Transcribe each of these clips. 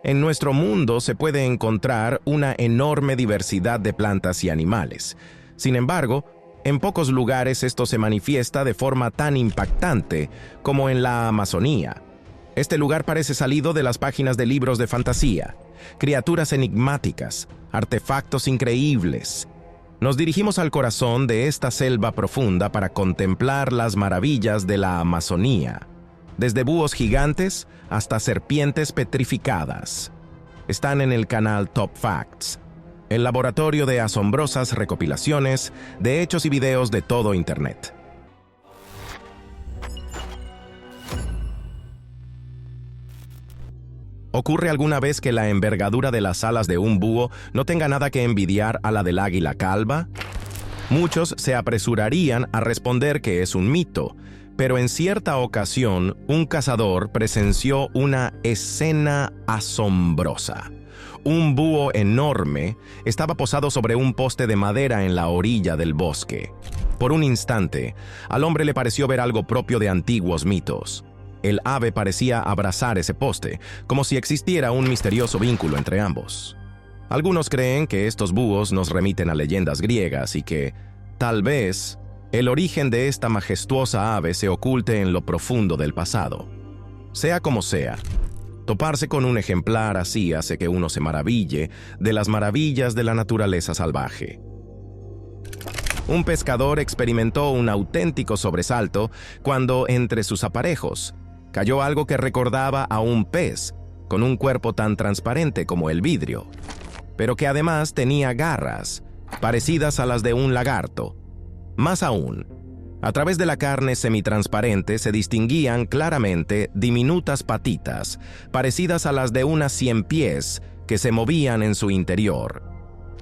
En nuestro mundo se puede encontrar una enorme diversidad de plantas y animales. Sin embargo, en pocos lugares esto se manifiesta de forma tan impactante como en la Amazonía. Este lugar parece salido de las páginas de libros de fantasía. Criaturas enigmáticas, artefactos increíbles. Nos dirigimos al corazón de esta selva profunda para contemplar las maravillas de la Amazonía, desde búhos gigantes hasta serpientes petrificadas. Están en el canal Top Facts, el laboratorio de asombrosas recopilaciones de hechos y videos de todo Internet. ¿Ocurre alguna vez que la envergadura de las alas de un búho no tenga nada que envidiar a la del águila calva? Muchos se apresurarían a responder que es un mito, pero en cierta ocasión un cazador presenció una escena asombrosa. Un búho enorme estaba posado sobre un poste de madera en la orilla del bosque. Por un instante, al hombre le pareció ver algo propio de antiguos mitos. El ave parecía abrazar ese poste, como si existiera un misterioso vínculo entre ambos. Algunos creen que estos búhos nos remiten a leyendas griegas y que, tal vez, el origen de esta majestuosa ave se oculte en lo profundo del pasado. Sea como sea, toparse con un ejemplar así hace que uno se maraville de las maravillas de la naturaleza salvaje. Un pescador experimentó un auténtico sobresalto cuando, entre sus aparejos, cayó algo que recordaba a un pez, con un cuerpo tan transparente como el vidrio, pero que además tenía garras, parecidas a las de un lagarto. Más aún, a través de la carne semitransparente se distinguían claramente diminutas patitas, parecidas a las de unas 100 pies, que se movían en su interior.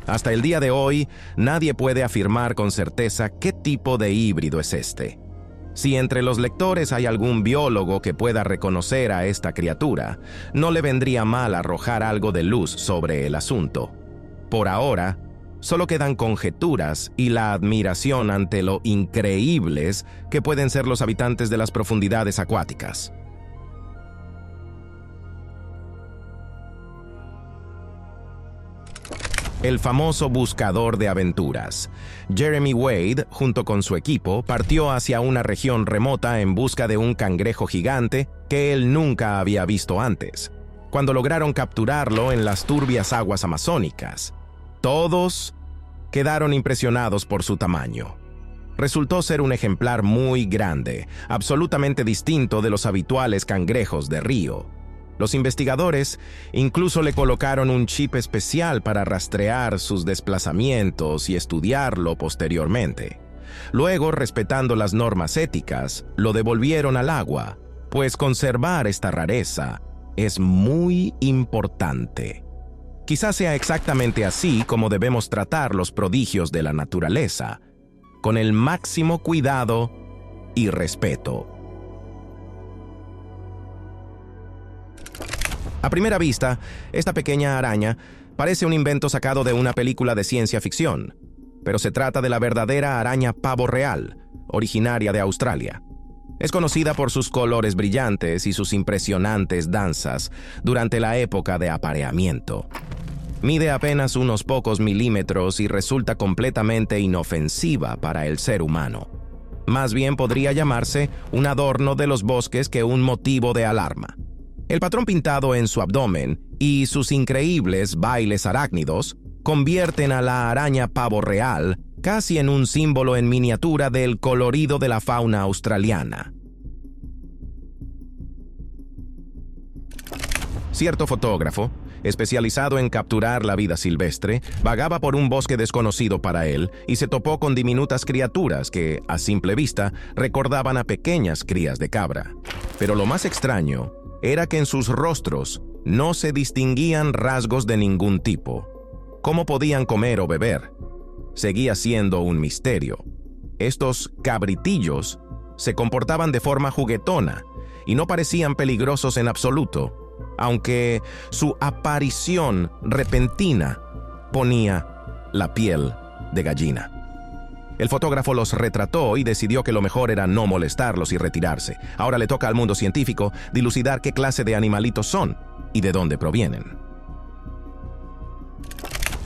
Hasta el día de hoy, nadie puede afirmar con certeza qué tipo de híbrido es este. Si entre los lectores hay algún biólogo que pueda reconocer a esta criatura, no le vendría mal arrojar algo de luz sobre el asunto. Por ahora, solo quedan conjeturas y la admiración ante lo increíbles que pueden ser los habitantes de las profundidades acuáticas. El famoso buscador de aventuras. Jeremy Wade, junto con su equipo, partió hacia una región remota en busca de un cangrejo gigante que él nunca había visto antes. Cuando lograron capturarlo en las turbias aguas amazónicas, todos quedaron impresionados por su tamaño. Resultó ser un ejemplar muy grande, absolutamente distinto de los habituales cangrejos de río. Los investigadores incluso le colocaron un chip especial para rastrear sus desplazamientos y estudiarlo posteriormente. Luego, respetando las normas éticas, lo devolvieron al agua, pues conservar esta rareza es muy importante. Quizás sea exactamente así como debemos tratar los prodigios de la naturaleza, con el máximo cuidado y respeto. A primera vista, esta pequeña araña parece un invento sacado de una película de ciencia ficción, pero se trata de la verdadera araña pavo real, originaria de Australia. Es conocida por sus colores brillantes y sus impresionantes danzas durante la época de apareamiento. Mide apenas unos pocos milímetros y resulta completamente inofensiva para el ser humano. Más bien podría llamarse un adorno de los bosques que un motivo de alarma. El patrón pintado en su abdomen y sus increíbles bailes arácnidos convierten a la araña pavo real casi en un símbolo en miniatura del colorido de la fauna australiana. Cierto fotógrafo, especializado en capturar la vida silvestre, vagaba por un bosque desconocido para él y se topó con diminutas criaturas que, a simple vista, recordaban a pequeñas crías de cabra. Pero lo más extraño era que en sus rostros no se distinguían rasgos de ningún tipo. ¿Cómo podían comer o beber? Seguía siendo un misterio. Estos cabritillos se comportaban de forma juguetona y no parecían peligrosos en absoluto, aunque su aparición repentina ponía la piel de gallina. El fotógrafo los retrató y decidió que lo mejor era no molestarlos y retirarse. Ahora le toca al mundo científico dilucidar qué clase de animalitos son y de dónde provienen.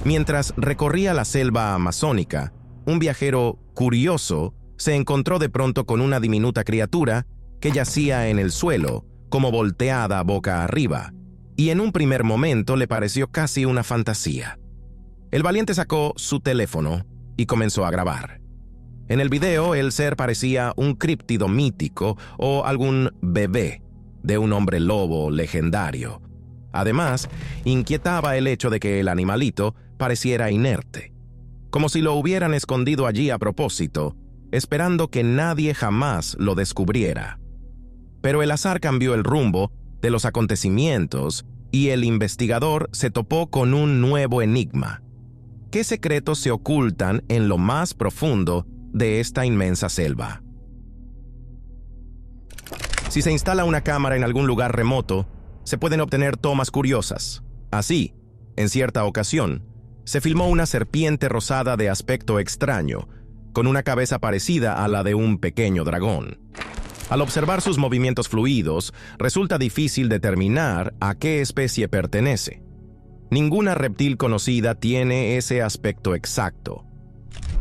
Mientras recorría la selva amazónica, un viajero curioso se encontró de pronto con una diminuta criatura que yacía en el suelo, como volteada boca arriba, y en un primer momento le pareció casi una fantasía. El valiente sacó su teléfono y comenzó a grabar. En el video, el ser parecía un críptido mítico o algún bebé de un hombre lobo legendario. Además, inquietaba el hecho de que el animalito pareciera inerte, como si lo hubieran escondido allí a propósito, esperando que nadie jamás lo descubriera. Pero el azar cambió el rumbo de los acontecimientos y el investigador se topó con un nuevo enigma. ¿Qué secretos se ocultan en lo más profundo de esta inmensa selva? Si se instala una cámara en algún lugar remoto, se pueden obtener tomas curiosas. Así, en cierta ocasión, se filmó una serpiente rosada de aspecto extraño, con una cabeza parecida a la de un pequeño dragón. Al observar sus movimientos fluidos, resulta difícil determinar a qué especie pertenece. Ninguna reptil conocida tiene ese aspecto exacto.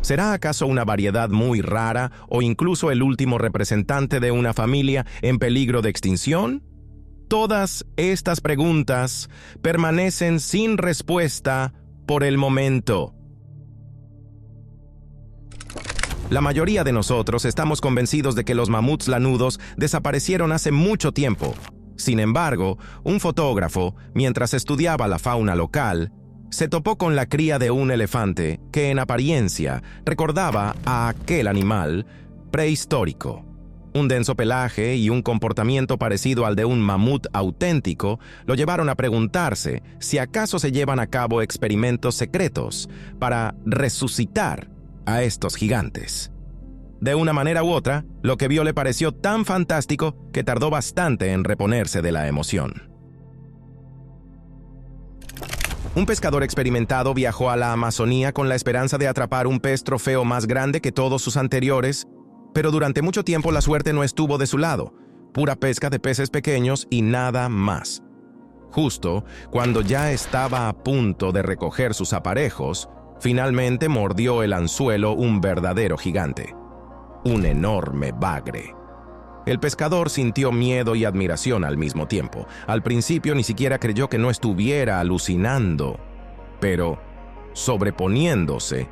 ¿Será acaso una variedad muy rara o incluso el último representante de una familia en peligro de extinción? Todas estas preguntas permanecen sin respuesta por el momento. La mayoría de nosotros estamos convencidos de que los mamuts lanudos desaparecieron hace mucho tiempo. Sin embargo, un fotógrafo, mientras estudiaba la fauna local, se topó con la cría de un elefante que en apariencia recordaba a aquel animal prehistórico. Un denso pelaje y un comportamiento parecido al de un mamut auténtico lo llevaron a preguntarse si acaso se llevan a cabo experimentos secretos para resucitar a estos gigantes. De una manera u otra, lo que vio le pareció tan fantástico que tardó bastante en reponerse de la emoción. Un pescador experimentado viajó a la Amazonía con la esperanza de atrapar un pez trofeo más grande que todos sus anteriores, pero durante mucho tiempo la suerte no estuvo de su lado, pura pesca de peces pequeños y nada más. Justo cuando ya estaba a punto de recoger sus aparejos, finalmente mordió el anzuelo un verdadero gigante, un enorme bagre. El pescador sintió miedo y admiración al mismo tiempo. Al principio ni siquiera creyó que no estuviera alucinando, pero, sobreponiéndose,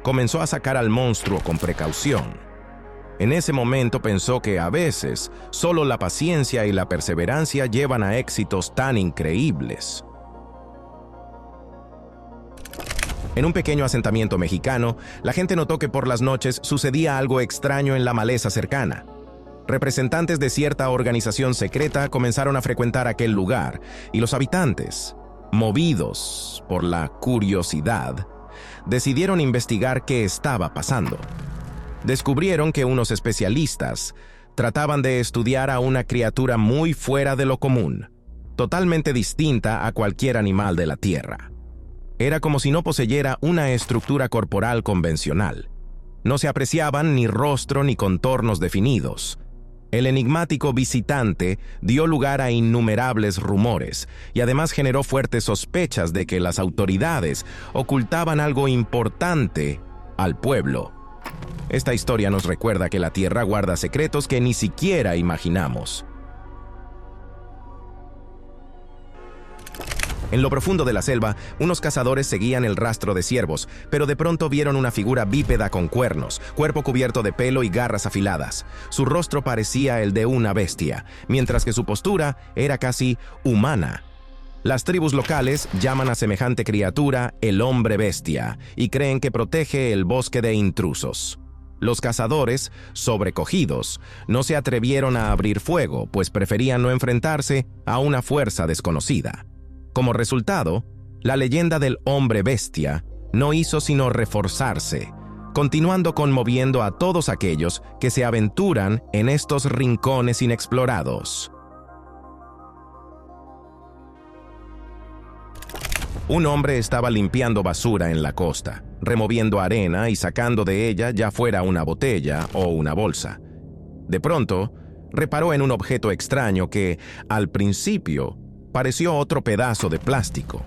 comenzó a sacar al monstruo con precaución. En ese momento pensó que a veces solo la paciencia y la perseverancia llevan a éxitos tan increíbles. En un pequeño asentamiento mexicano, la gente notó que por las noches sucedía algo extraño en la maleza cercana. Representantes de cierta organización secreta comenzaron a frecuentar aquel lugar, y los habitantes, movidos por la curiosidad, decidieron investigar qué estaba pasando. Descubrieron que unos especialistas trataban de estudiar a una criatura muy fuera de lo común, totalmente distinta a cualquier animal de la Tierra. Era como si no poseyera una estructura corporal convencional. No se apreciaban ni rostro ni contornos definidos. El enigmático visitante dio lugar a innumerables rumores y además generó fuertes sospechas de que las autoridades ocultaban algo importante al pueblo. Esta historia nos recuerda que la Tierra guarda secretos que ni siquiera imaginamos. En lo profundo de la selva, unos cazadores seguían el rastro de ciervos, pero de pronto vieron una figura bípeda con cuernos, cuerpo cubierto de pelo y garras afiladas. Su rostro parecía el de una bestia, mientras que su postura era casi humana. Las tribus locales llaman a semejante criatura el hombre bestia y creen que protege el bosque de intrusos. Los cazadores, sobrecogidos, no se atrevieron a abrir fuego, pues preferían no enfrentarse a una fuerza desconocida. Como resultado, la leyenda del hombre bestia no hizo sino reforzarse, continuando conmoviendo a todos aquellos que se aventuran en estos rincones inexplorados. Un hombre estaba limpiando basura en la costa, removiendo arena y sacando de ella ya fuera una botella o una bolsa. De pronto, reparó en un objeto extraño que, al principio, pareció otro pedazo de plástico,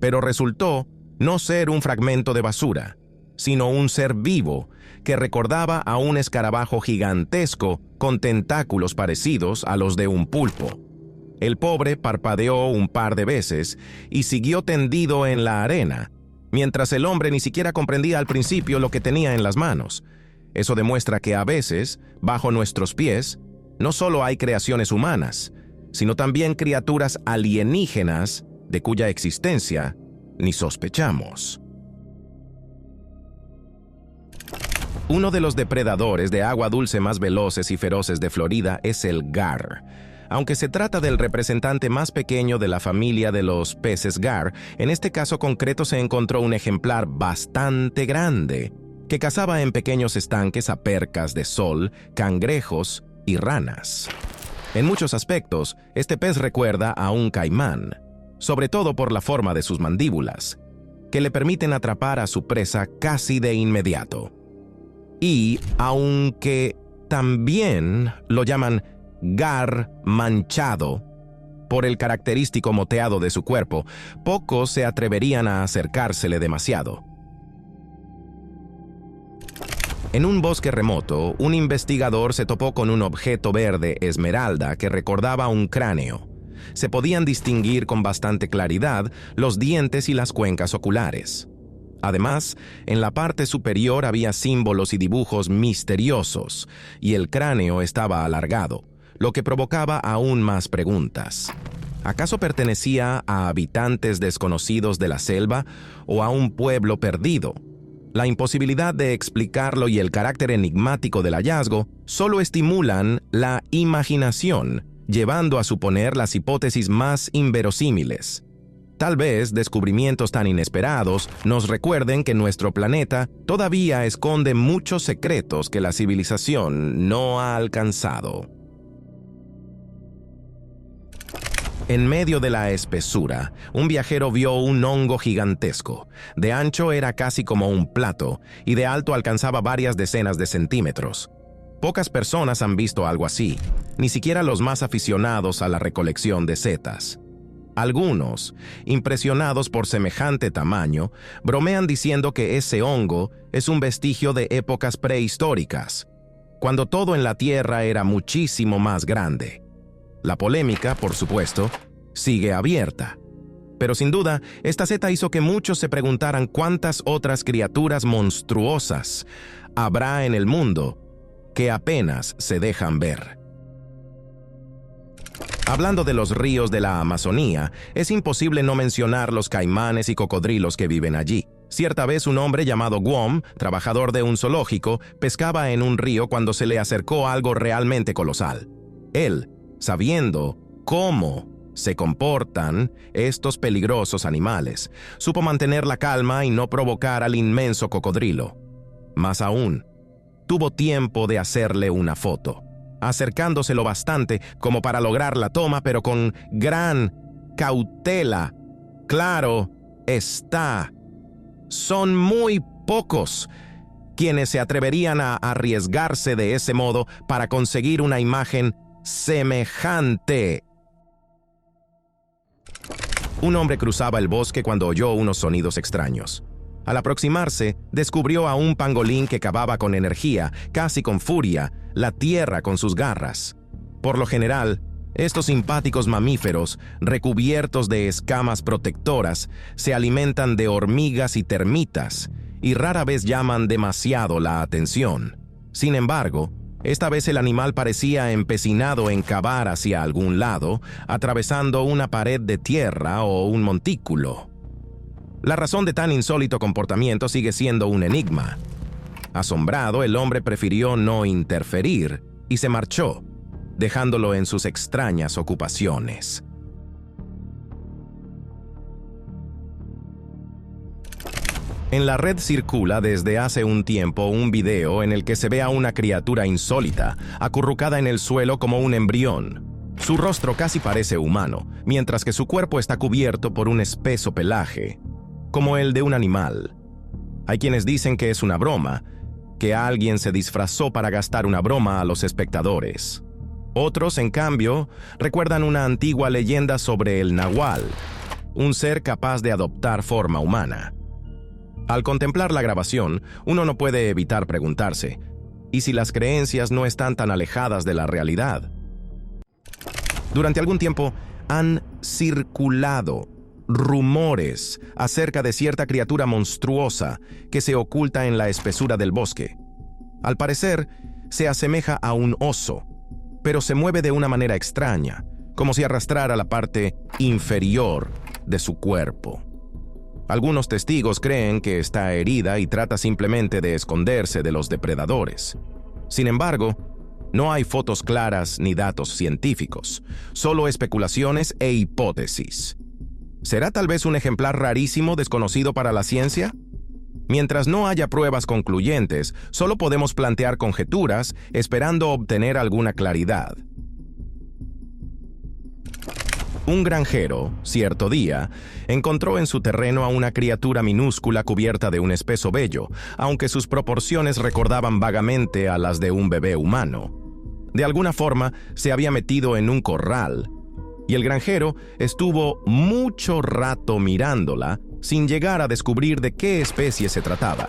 pero resultó no ser un fragmento de basura, sino un ser vivo que recordaba a un escarabajo gigantesco con tentáculos parecidos a los de un pulpo. El pobre parpadeó un par de veces y siguió tendido en la arena, mientras el hombre ni siquiera comprendía al principio lo que tenía en las manos. Eso demuestra que a veces, bajo nuestros pies, no solo hay creaciones humanas, sino también criaturas alienígenas de cuya existencia ni sospechamos. Uno de los depredadores de agua dulce más veloces y feroces de Florida es el gar. Aunque se trata del representante más pequeño de la familia de los peces gar, en este caso concreto se encontró un ejemplar bastante grande, que cazaba en pequeños estanques a percas de sol, cangrejos y ranas. En muchos aspectos, este pez recuerda a un caimán, sobre todo por la forma de sus mandíbulas, que le permiten atrapar a su presa casi de inmediato. Y, aunque también lo llaman gar manchado, por el característico moteado de su cuerpo, pocos se atreverían a acercársele demasiado. En un bosque remoto, un investigador se topó con un objeto verde esmeralda que recordaba un cráneo. Se podían distinguir con bastante claridad los dientes y las cuencas oculares. Además, en la parte superior había símbolos y dibujos misteriosos, y el cráneo estaba alargado, lo que provocaba aún más preguntas. ¿Acaso pertenecía a habitantes desconocidos de la selva o a un pueblo perdido? La imposibilidad de explicarlo y el carácter enigmático del hallazgo solo estimulan la imaginación, llevando a suponer las hipótesis más inverosímiles. Tal vez descubrimientos tan inesperados nos recuerden que nuestro planeta todavía esconde muchos secretos que la civilización no ha alcanzado. En medio de la espesura, un viajero vio un hongo gigantesco. De ancho era casi como un plato y de alto alcanzaba varias decenas de centímetros. Pocas personas han visto algo así, ni siquiera los más aficionados a la recolección de setas. Algunos, impresionados por semejante tamaño, bromean diciendo que ese hongo es un vestigio de épocas prehistóricas, cuando todo en la Tierra era muchísimo más grande. La polémica, por supuesto, sigue abierta. Pero sin duda, esta seta hizo que muchos se preguntaran cuántas otras criaturas monstruosas habrá en el mundo que apenas se dejan ver. Hablando de los ríos de la Amazonía, es imposible no mencionar los caimanes y cocodrilos que viven allí. Cierta vez un hombre llamado Guam, trabajador de un zoológico, pescaba en un río cuando se le acercó algo realmente colosal. Él, sabiendo cómo se comportan estos peligrosos animales, supo mantener la calma y no provocar al inmenso cocodrilo. Más aún, tuvo tiempo de hacerle una foto, acercándose lo bastante como para lograr la toma, pero con gran cautela. Claro está, son muy pocos quienes se atreverían a arriesgarse de ese modo para conseguir una imagen semejante. Un hombre cruzaba el bosque cuando oyó unos sonidos extraños. Al aproximarse, descubrió a un pangolín que cavaba con energía, casi con furia, la tierra con sus garras. Por lo general, estos simpáticos mamíferos, recubiertos de escamas protectoras, se alimentan de hormigas y termitas, y rara vez llaman demasiado la atención. Sin embargo, esta vez el animal parecía empecinado en cavar hacia algún lado, atravesando una pared de tierra o un montículo. La razón de tan insólito comportamiento sigue siendo un enigma. Asombrado, el hombre prefirió no interferir y se marchó, dejándolo en sus extrañas ocupaciones. En la red circula desde hace un tiempo un video en el que se ve a una criatura insólita, acurrucada en el suelo como un embrión. Su rostro casi parece humano, mientras que su cuerpo está cubierto por un espeso pelaje, como el de un animal. Hay quienes dicen que es una broma, que alguien se disfrazó para gastar una broma a los espectadores. Otros, en cambio, recuerdan una antigua leyenda sobre el nahual, un ser capaz de adoptar forma humana. Al contemplar la grabación, uno no puede evitar preguntarse, ¿y si las creencias no están tan alejadas de la realidad? Durante algún tiempo han circulado rumores acerca de cierta criatura monstruosa que se oculta en la espesura del bosque. Al parecer, se asemeja a un oso, pero se mueve de una manera extraña, como si arrastrara la parte inferior de su cuerpo. Algunos testigos creen que está herida y trata simplemente de esconderse de los depredadores. Sin embargo, no hay fotos claras ni datos científicos, solo especulaciones e hipótesis. ¿Será tal vez un ejemplar rarísimo desconocido para la ciencia? Mientras no haya pruebas concluyentes, solo podemos plantear conjeturas esperando obtener alguna claridad. Un granjero, cierto día, encontró en su terreno a una criatura minúscula cubierta de un espeso vello, aunque sus proporciones recordaban vagamente a las de un bebé humano. De alguna forma, se había metido en un corral, y el granjero estuvo mucho rato mirándola sin llegar a descubrir de qué especie se trataba.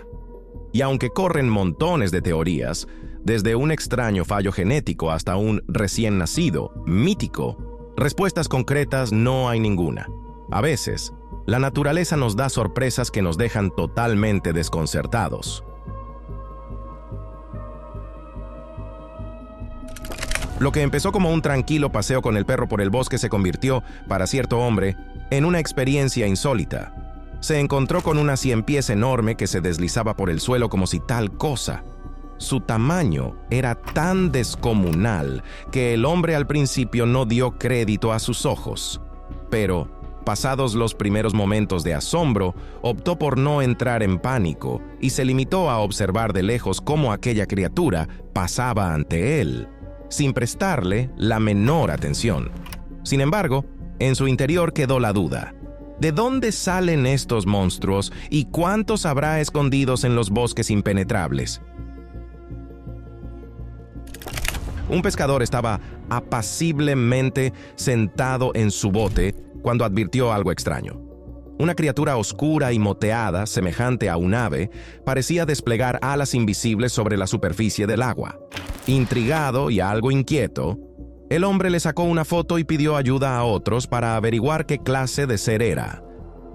Y aunque corren montones de teorías, desde un extraño fallo genético hasta un recién nacido, mítico, respuestas concretas no hay ninguna. A veces, la naturaleza nos da sorpresas que nos dejan totalmente desconcertados. Lo que empezó como un tranquilo paseo con el perro por el bosque se convirtió, para cierto hombre, en una experiencia insólita. Se encontró con una ciempiés enorme que se deslizaba por el suelo como si tal cosa. Su tamaño era tan descomunal que el hombre al principio no dio crédito a sus ojos. Pero, pasados los primeros momentos de asombro, optó por no entrar en pánico y se limitó a observar de lejos cómo aquella criatura pasaba ante él, sin prestarle la menor atención. Sin embargo, en su interior quedó la duda. ¿De dónde salen estos monstruos y cuántos habrá escondidos en los bosques impenetrables? Un pescador estaba apaciblemente sentado en su bote cuando advirtió algo extraño. Una criatura oscura y moteada, semejante a un ave, parecía desplegar alas invisibles sobre la superficie del agua. Intrigado y algo inquieto, el hombre le sacó una foto y pidió ayuda a otros para averiguar qué clase de ser era.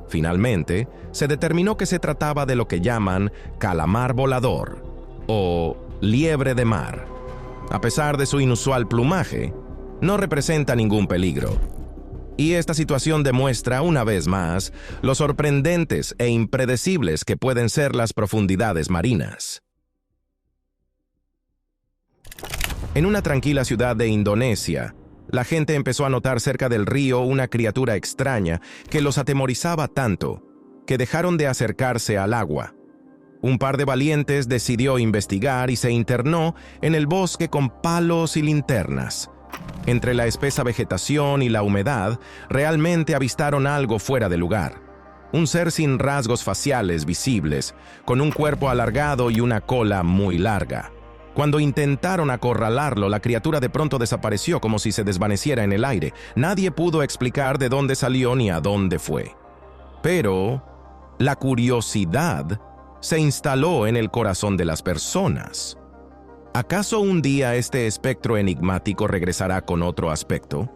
Finalmente, se determinó que se trataba de lo que llaman calamar volador o liebre de mar. A pesar de su inusual plumaje, no representa ningún peligro. Y esta situación demuestra una vez más lo sorprendentes e impredecibles que pueden ser las profundidades marinas. En una tranquila ciudad de Indonesia, la gente empezó a notar cerca del río una criatura extraña que los atemorizaba tanto que dejaron de acercarse al agua. Un par de valientes decidió investigar y se internó en el bosque con palos y linternas. Entre la espesa vegetación y la humedad, realmente avistaron algo fuera de lugar. Un ser sin rasgos faciales visibles, con un cuerpo alargado y una cola muy larga. Cuando intentaron acorralarlo, la criatura de pronto desapareció como si se desvaneciera en el aire. Nadie pudo explicar de dónde salió ni a dónde fue. Pero la curiosidad se instaló en el corazón de las personas. ¿Acaso un día este espectro enigmático regresará con otro aspecto?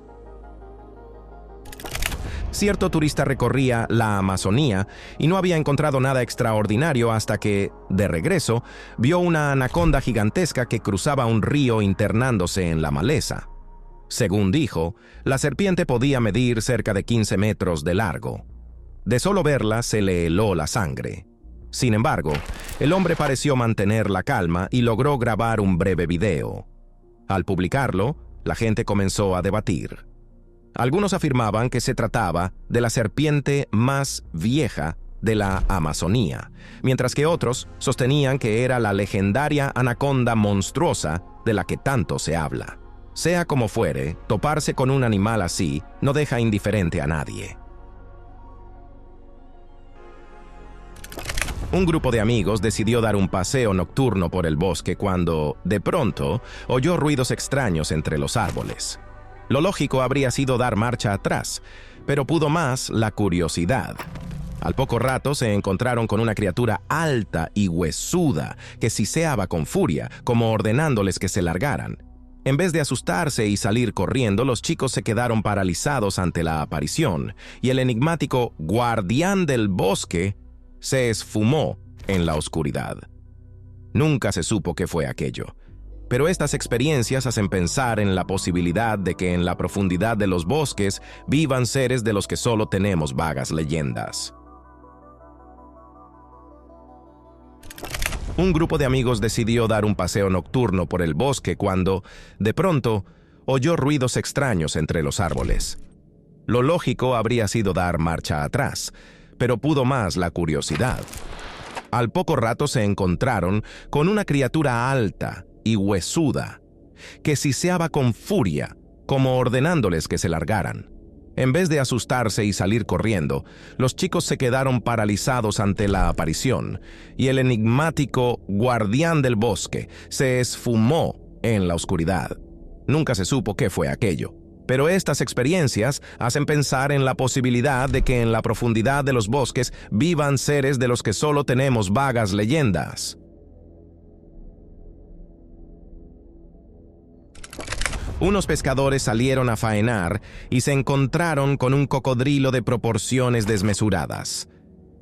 Cierto turista recorría la Amazonía y no había encontrado nada extraordinario hasta que, de regreso, vio una anaconda gigantesca que cruzaba un río internándose en la maleza. Según dijo, la serpiente podía medir cerca de 15 metros de largo. De solo verla se le heló la sangre. Sin embargo, el hombre pareció mantener la calma y logró grabar un breve video. Al publicarlo, la gente comenzó a debatir. Algunos afirmaban que se trataba de la serpiente más vieja de la Amazonía, mientras que otros sostenían que era la legendaria anaconda monstruosa de la que tanto se habla. Sea como fuere, toparse con un animal así no deja indiferente a nadie. Un grupo de amigos decidió dar un paseo nocturno por el bosque cuando, de pronto, oyó ruidos extraños entre los árboles. Lo lógico habría sido dar marcha atrás, pero pudo más la curiosidad. Al poco rato se encontraron con una criatura alta y huesuda que siseaba con furia, como ordenándoles que se largaran. En vez de asustarse y salir corriendo, los chicos se quedaron paralizados ante la aparición, y el enigmático guardián del bosque se esfumó en la oscuridad. Nunca se supo qué fue aquello, pero estas experiencias hacen pensar en la posibilidad de que en la profundidad de los bosques vivan seres de los que solo tenemos vagas leyendas. Un grupo de amigos decidió dar un paseo nocturno por el bosque cuando, de pronto, oyó ruidos extraños entre los árboles. Lo lógico habría sido dar marcha atrás, pero pudo más la curiosidad. Al poco rato se encontraron con una criatura alta y huesuda que siseaba con furia, como ordenándoles que se largaran. En vez de asustarse y salir corriendo, los chicos se quedaron paralizados ante la aparición, y el enigmático guardián del bosque se esfumó en la oscuridad. Nunca se supo qué fue aquello, pero estas experiencias hacen pensar en la posibilidad de que en la profundidad de los bosques vivan seres de los que solo tenemos vagas leyendas. Unos pescadores salieron a faenar y se encontraron con un cocodrilo de proporciones desmesuradas.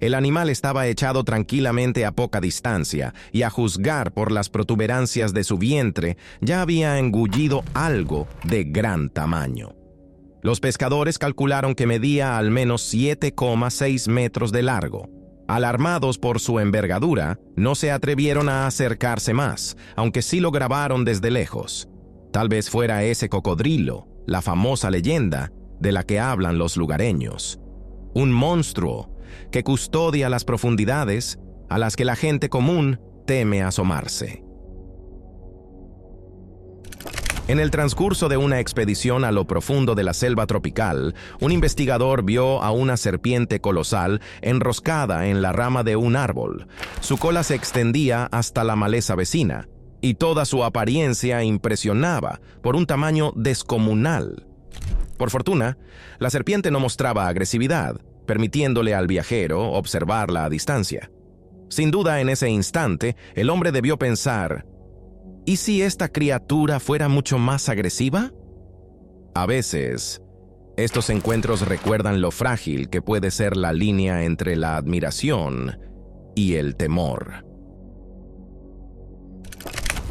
El animal estaba echado tranquilamente a poca distancia y, a juzgar por las protuberancias de su vientre, ya había engullido algo de gran tamaño. Los pescadores calcularon que medía al menos 7,6 metros de largo. Alarmados por su envergadura, no se atrevieron a acercarse más, aunque sí lo grabaron desde lejos. Tal vez fuera ese cocodrilo, la famosa leyenda de la que hablan los lugareños. Un monstruo que custodia las profundidades a las que la gente común teme asomarse. En el transcurso de una expedición a lo profundo de la selva tropical, un investigador vio a una serpiente colosal enroscada en la rama de un árbol. Su cola se extendía hasta la maleza vecina, y toda su apariencia impresionaba por un tamaño descomunal. Por fortuna, la serpiente no mostraba agresividad, permitiéndole al viajero observarla a distancia. Sin duda, en ese instante, el hombre debió pensar: ¿y si esta criatura fuera mucho más agresiva? A veces, estos encuentros recuerdan lo frágil que puede ser la línea entre la admiración y el temor.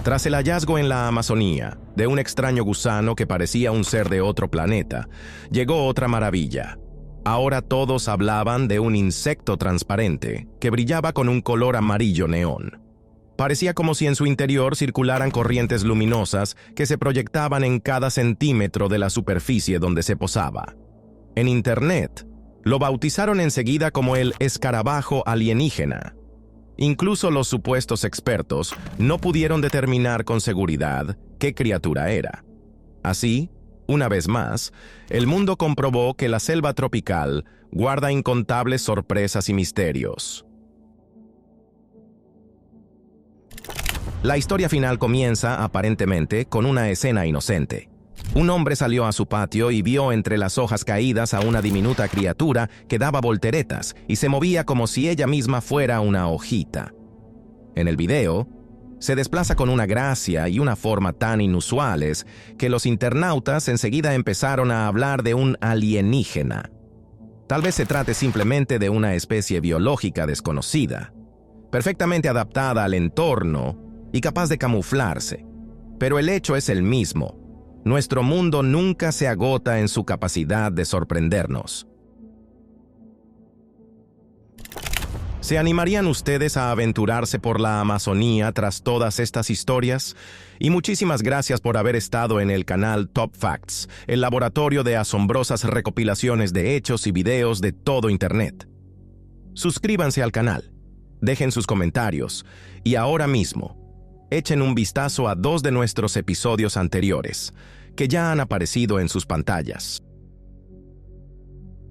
Tras el hallazgo en la Amazonía de un extraño gusano que parecía un ser de otro planeta, llegó otra maravilla. Ahora todos hablaban de un insecto transparente que brillaba con un color amarillo neón. Parecía como si en su interior circularan corrientes luminosas que se proyectaban en cada centímetro de la superficie donde se posaba. En Internet, lo bautizaron enseguida como el escarabajo alienígena. Incluso los supuestos expertos no pudieron determinar con seguridad qué criatura era. Así, una vez más, el mundo comprobó que la selva tropical guarda incontables sorpresas y misterios. La historia final comienza, aparentemente, con una escena inocente. Un hombre salió a su patio y vio entre las hojas caídas a una diminuta criatura que daba volteretas y se movía como si ella misma fuera una hojita. En el video, se desplaza con una gracia y una forma tan inusuales que los internautas enseguida empezaron a hablar de un alienígena. Tal vez se trate simplemente de una especie biológica desconocida, perfectamente adaptada al entorno y capaz de camuflarse. Pero el hecho es el mismo. Nuestro mundo nunca se agota en su capacidad de sorprendernos. ¿Se animarían ustedes a aventurarse por la Amazonía tras todas estas historias? Y muchísimas gracias por haber estado en el canal Top Facts, el laboratorio de asombrosas recopilaciones de hechos y videos de todo Internet. Suscríbanse al canal, dejen sus comentarios y ahora mismo, echen un vistazo a 2 de nuestros episodios anteriores, que ya han aparecido en sus pantallas.